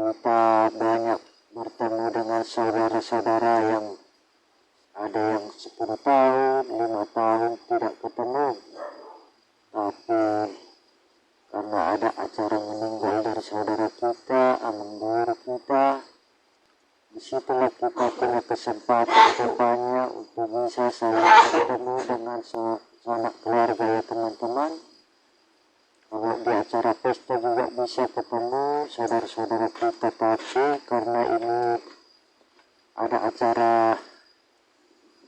kita banyak bertemu dengan saudara-saudara yang ada yang 10 tahun, 5 tahun tidak ketemu. Tapi karena ada acara meninggal dari saudara kita, aman guru kita, disitulah kita punya kesempatan rupanya untuk bisa saling bertemu dengan sanak keluarga ya teman-teman. Kalau di acara pesta juga bisa ketemu saudara-saudara kita, tapi karena ini ada acara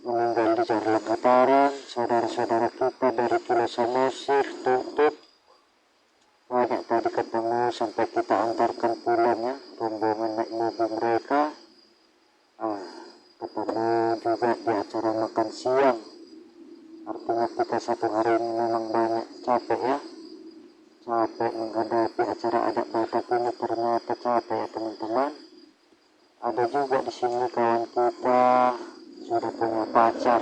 meninggal di Jarlang Hataran, saudara-saudara kita dari Pulau Samosir, Tuntut, banyak tadi ketemu sampai kita antarkan pulang ya, rombongan naik mobil mereka. Ketemu juga di acara makan siang. Artinya kita satu hari ini memang banyak capek ya, capek menghadapi acara adat Batak ini, ternyata capek ya teman-teman. Ada juga di sini kawan kita sudah punya pacar,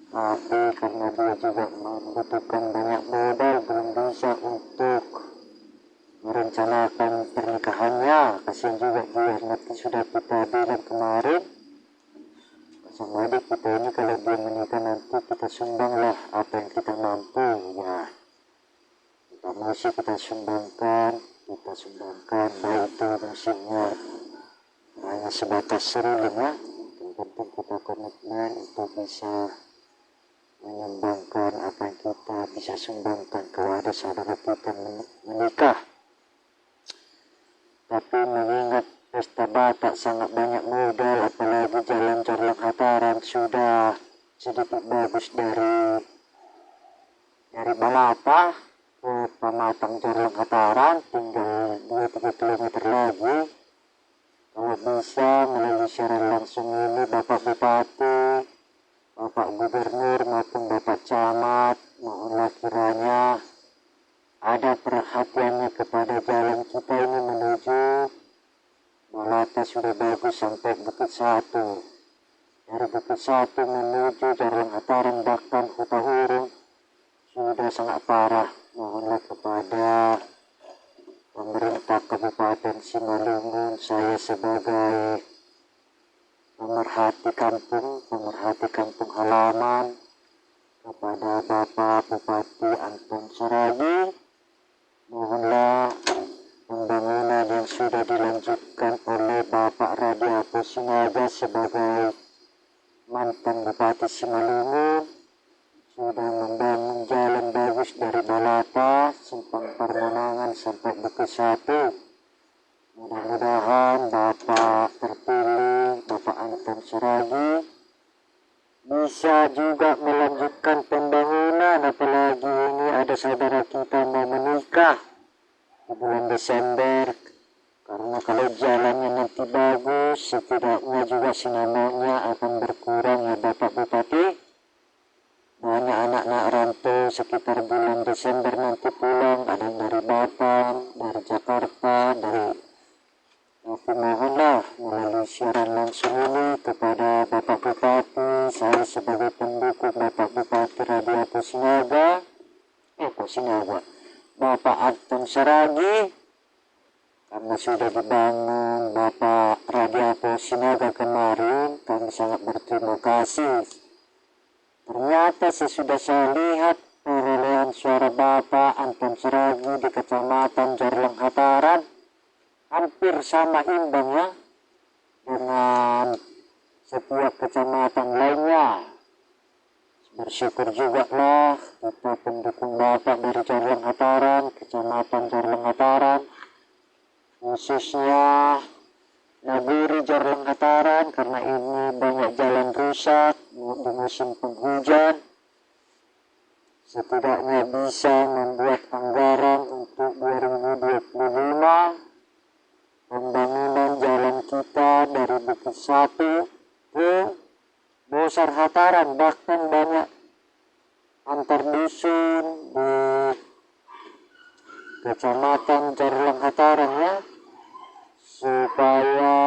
tapi karena dia juga membutuhkan banyak modal, belum bisa untuk merencanakan pernikahannya. Kasihan juga dia, nanti sudah kita bilang kemarin sama adik kita ini, kalau dia menikah nanti kita sumbang lah apa yang kita mampu ya. Kita masih kita sumbangkan, baik itu musimnya hanya sebatas seruling ya. Yang penting kita komitmen untuk bisa menyumbangkan apa yang kita bisa sumbangkan kalau ada saudara kita menikah. Tapi mengingat pesta Batak sangat banyak modal, apalagi jalan Jarlang Hataran sudah sedikit bagus dari Balata ke Pamatang Jarlang Hataran, tinggal 2-3 km lagi. Kalau bisa melalui siaran langsung ini Bapak Bupati, Bapak Gubernur maupun Bapak Camat, mohonlah kiranya ada perhatiannya kepada jalan kita ini menuju Balata. Sudah bagus sampai Bukit Satu, dari Bukit Satu menuju Jarlang Hataran bahkan Huta Hurung sudah sangat parah. Mohonlah kepada pemerintah Kabupaten Simalungun, saya sebagai pemerhati kampung halaman, kepada Bapak Bupati Anton Saragi, mohonlah pembangunan yang sudah dilanjutkan oleh Bapak Radiato Sinaga sebagai mantan Bupati Simalungun, sudah membangun jalan bagus dari Balata, Simpang Permenangan sampai Bukit Satu. Mudah-mudahan Bapak terpilih, Bapak Anton Saragi, bisa juga melanjutkan pembangunan, apalagi ini ada saudara kita mau menikah di bulan Desember. Karena kalau jalannya nanti bagus, setidaknya juga sinamanya akan berkurang ya Bapak Bupati. Banyak anak-anak rantau sekitar bulan Desember nanti pulang, ada dari Batam, dari Jakarta, dari aku mohonlah melalui siaran langsung ini kepada Bapak Bupati, saya sebagai pendukung Bapak Bupati Radiato Sinaga, Bapak Anton Saragi, karena sudah dibangun Bapak Radiato Sinaga kemarin, kami sangat berterima kasih. Ternyata sesudah saya lihat perolehan suara Bapak Anton Saragi di Kecamatan Jarlang Hataran hampir sama imbang ya dengan setiap kecamatan lainnya. Bersyukur juga lah kita pendukung Bapak dari Jarlang Hataran, Kecamatan Jarlang Hataran, khususnya Naguri Jarlang Hataran, karena ini banyak jalan rusak di musim penghujan. Setidaknya bisa membuat anggaran untuk 2025 pembangunan jalan kita dari Bukit Satu ke Bosar Hataran, bahkan banyak antar dusun di Kecamatan Jarlang Hataran ya, supaya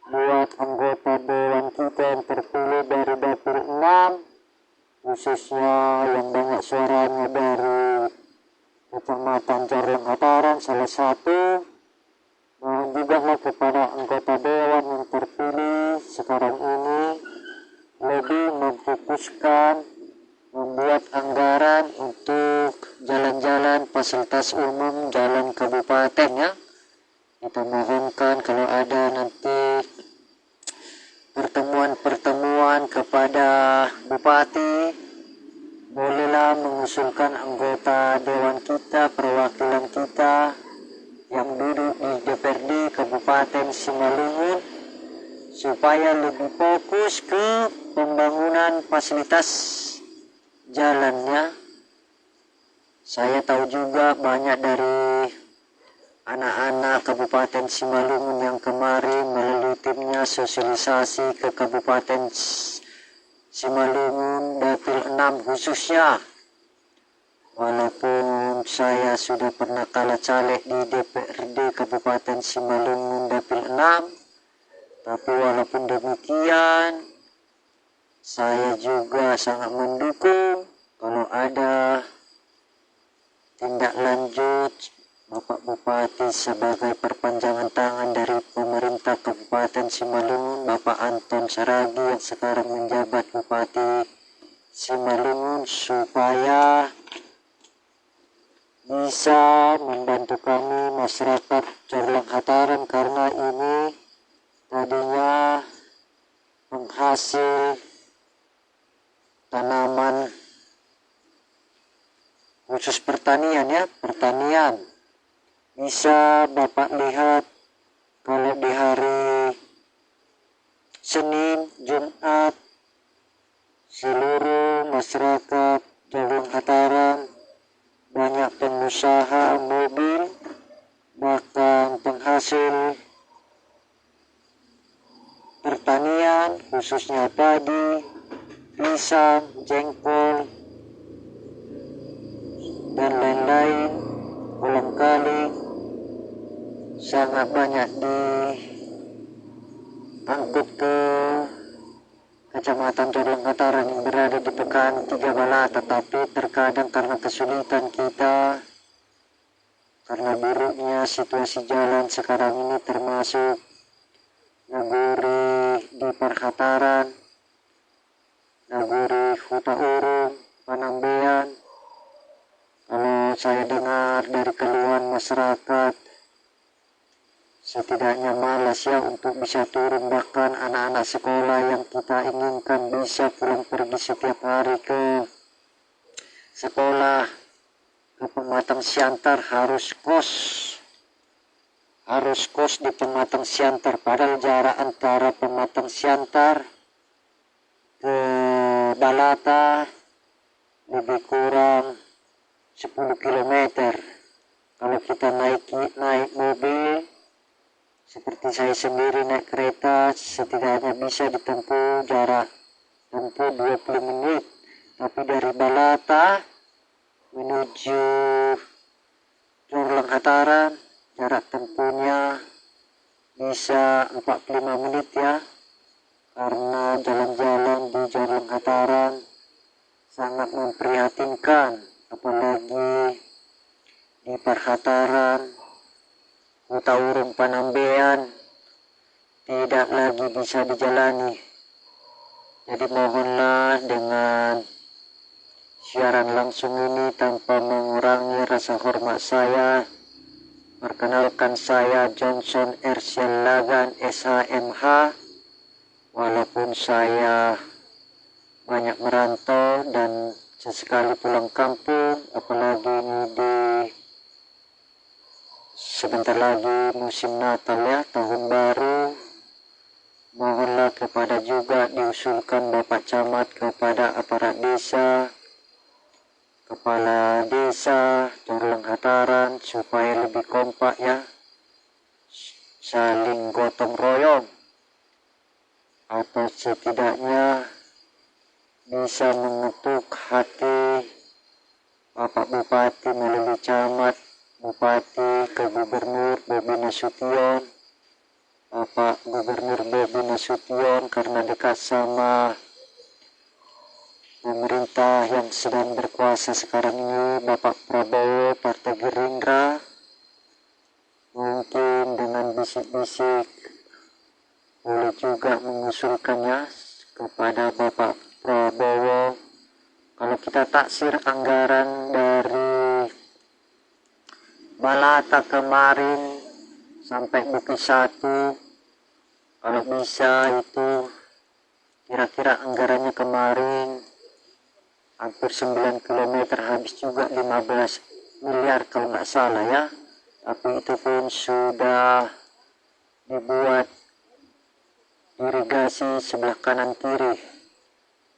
buat anggota dewan kita yang terpilih dari dapur 6, khususnya yang banyak suaranya dari Kecamatan Jarlang Hataran, salah satu fokuskan membuat anggaran untuk jalan-jalan fasilitas umum jalan kabupaten ya. Kita mohonkan kalau ada nanti pertemuan-pertemuan kepada bupati, bolehlah mengusulkan anggota dewan kita, perwakilan kita yang duduk di DPRD Kabupaten Simalungun supaya lebih fokus ke pembangunan fasilitas jalannya. Saya tahu juga banyak dari anak-anak Kabupaten Simalungun yang kemarin melalui timnya sosialisasi ke Kabupaten Simalungun Dapil 6 khususnya. Walaupun saya sudah pernah kalah caleg di DPRD Kabupaten Simalungun Dapil 6, tapi walaupun demikian saya juga sangat mendukung kalau ada tindak lanjut Bapak Bupati sebagai perpanjangan tangan dari pemerintah Kabupaten Simalungun, Bapak Anton Saragi yang sekarang menjabat Bupati Simalungun, supaya bisa membantu kami masyarakat Corlang Hataran, karena ini tadinya penghasil tanaman khusus pertanian ya, pertanian. Bisa Bapak lihat kalau di hari Senin, Jumat, seluruh masyarakat Corlang Hataran, banyak pengusaha mobil, bahkan penghasil pertanian khususnya padi, pisang, jengkol, dan lain-lain, ulang kali sangat banyak diangkut ke Kecamatan Corlang Hataran yang berada di Pekan 3 Balata, tapi terkadang karena kesulitan kita, karena buruknya situasi jalan sekarang ini, termasuk Naguri di Perhataran, Naguri Huta Urung, Panambean. Kalau saya dengar dari keluhan masyarakat, setidaknya malas ya untuk bisa turun, bahkan anak-anak sekolah yang kita inginkan bisa pulang pergi setiap hari ke sekolah, ke Pematang Siantar, harus kos di Pematang Siantar, padahal jarak antara Pematang Siantar ke Balata lebih kurang 10 km. Kalau kita naik mobil, seperti saya sendiri naik kereta, setidaknya bisa ditempuh jarak tempuh 20 menit. Tapi dari Balata menuju Corlang Hataran, jarak tempuhnya bisa 45 menit ya, karena jalan-jalan di Corlang Hataran sangat memprihatinkan, apalagi di Perhataran, Huta Urung, Panambean tidak lagi bisa dijalani. Jadi mohonlah dengan siaran langsung ini, tanpa mengurangi rasa hormat saya, perkenalkan saya Johnson Ersiel Lagan SHMH. Walaupun saya banyak merantau dan sesekali pulang kampung, apalagi ini sebentar lagi musim Natal ya, tahun baru, mohonlah kepada juga diusulkan Bapak Camat kepada aparat desa, kepala desa Corlang Hataran, supaya lebih kompak ya, saling gotong royong, atau setidaknya bisa mengetuk hati Bapak Bupati melalui Camat, Bupati ke Gubernur Bobi Nasution, Bapak Gubernur Bobi Nasution karena dekat sama pemerintah yang sedang berkuasa sekarang ini, Bapak Prabowo, Partai Gerindra, mungkin dengan bisik-bisik boleh juga mengusulkannya kepada Bapak Prabowo. Kalau kita taksir anggaran dari Balata kemarin sampai Bukit Satu, kalau bisa itu kira-kira anggarannya kemarin hampir 9 km, habis juga 15 miliar kalau nggak salah ya. Tapi itu pun sudah dibuat irigasi sebelah kanan kiri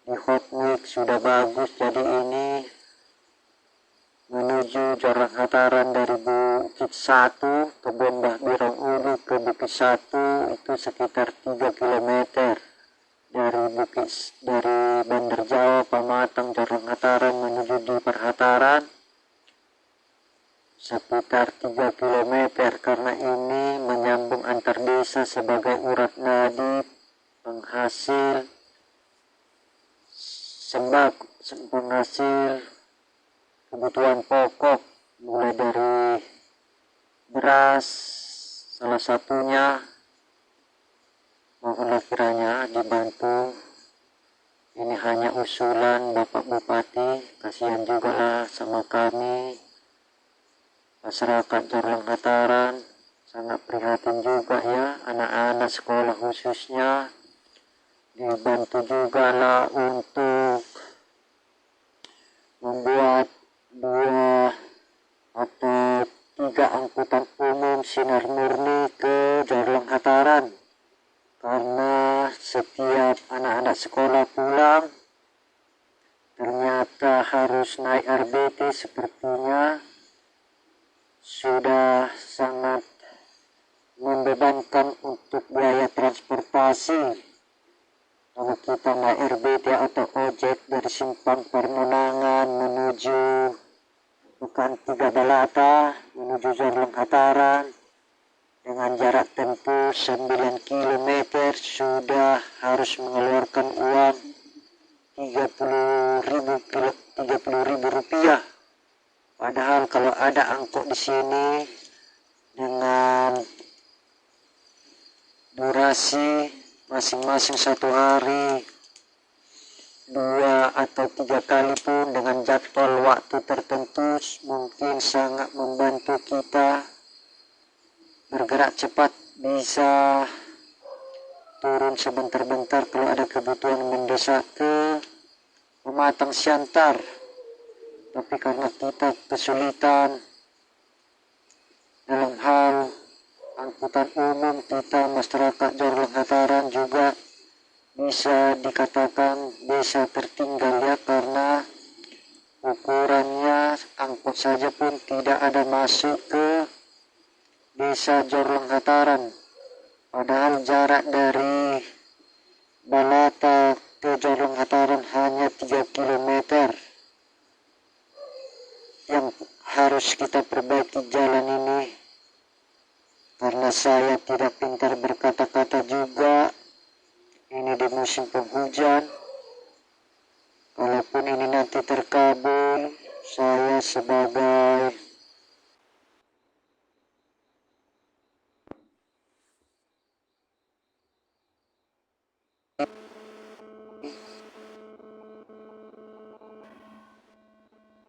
di Hotmix, sudah bagus. Jadi ini menuju Jorong Hataran dari Bukit Satu ke Mbah Birong Ulu ke Bukit Satu itu sekitar 3 km dari Bandar Jawa Pamatang Jorong Hataran menuju di Perhataran sekitar 3 km, karena ini menyambung antar desa sebagai urat nadi penghasil penghasil kebutuhan pokok, mulai dari beras salah satunya. Mohonlah kiranya dibantu. Ini hanya usulan Bapak Bupati, kasihan juga lah sama kami masyarakat Jorong Hataran, sangat prihatin juga ya, anak-anak sekolah khususnya. Dibantu juga lah untuk membuat 2 atau 3 angkutan umum sinar murni ke Jorong Hataran, karena setiap anak-anak sekolah pulang ternyata harus naik RBT, sepertinya sudah sangat membebankan untuk biaya transportasi. Kalau kita naik RBT atau ojek dari Simpang Permenangan menuju Bukan Tiga Balata menuju Jorong Hataran dengan jarak tempuh 9 km sudah harus mengeluarkan uang 30.000 rupiah. Padahal kalau ada angkot di sini dengan durasi masing-masing 1 hari 2 atau 3 kali pun dengan jadwal waktu tertentu, mungkin sangat membantu kita bergerak cepat, bisa turun sebentar-bentar kalau ada kebutuhan mendesak ke Pematang Siantar. Tapi karena kita kesulitan dalam hal angkutan umum, kita masyarakat Jorong Hataran juga bisa dikatakan desa tertinggal ya, karena ukurannya angkot saja pun tidak ada masuk ke desa Jorong Hataran. Padahal jarak dari Balata ke Jorong Hataran hanya 3 km. Yang harus kita perbaiki jalan ini, karena saya tidak pintar berkata-kata juga. Ini di musim penghujan. Kalaupun ini nanti terkabul, saya sebagai